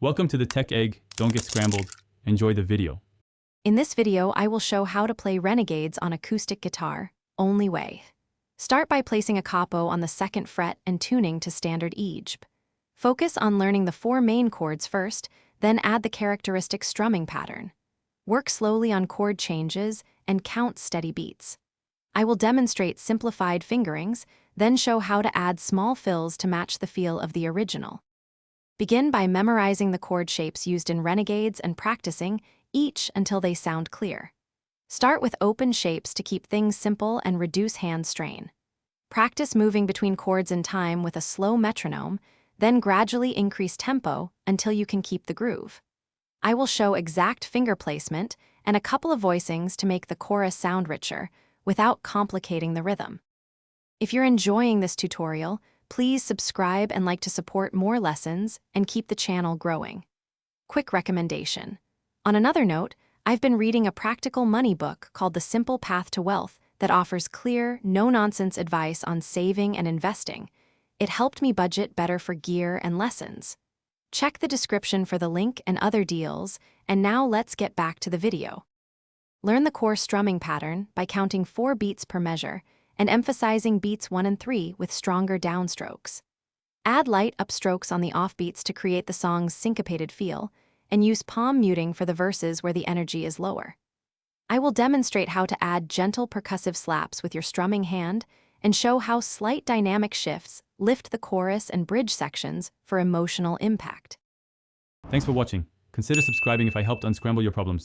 Welcome to the Tech Egg. Don't get scrambled. Enjoy the video. In this video, I will show how to play Renegades on acoustic guitar, only way. Start by placing a capo on the 2nd fret and tuning to standard EG. Focus on learning the 4 main chords first, then add the characteristic strumming pattern. Work slowly on chord changes and count steady beats. I will demonstrate simplified fingerings, then show how to add small fills to match the feel of the original. Begin by memorizing the chord shapes used in Renegades and practicing each until they sound clear. Start with open shapes to keep things simple and reduce hand strain. Practice moving between chords in time with a slow metronome, then gradually increase tempo until you can keep the groove. I will show exact finger placement and a couple of voicings to make the chorus sound richer without complicating the rhythm. If you're enjoying this tutorial, please subscribe and like to support more lessons and keep the channel growing. Quick recommendation. On another note, I've been reading a practical money book called The Simple Path to Wealth that offers clear, no-nonsense advice on saving and investing. It helped me budget better for gear and lessons. Check the description for the link and other deals, and now let's get back to the video. Learn the core strumming pattern by counting 4 beats per measure and emphasizing beats 1 and 3 with stronger downstrokes. Add light upstrokes on the offbeats to create the song's syncopated feel, and use palm muting for the verses where the energy is lower. I will demonstrate how to add gentle percussive slaps with your strumming hand and show how slight dynamic shifts lift the chorus and bridge sections for emotional impact. Thanks for watching. Consider subscribing if I helped unscramble your problems.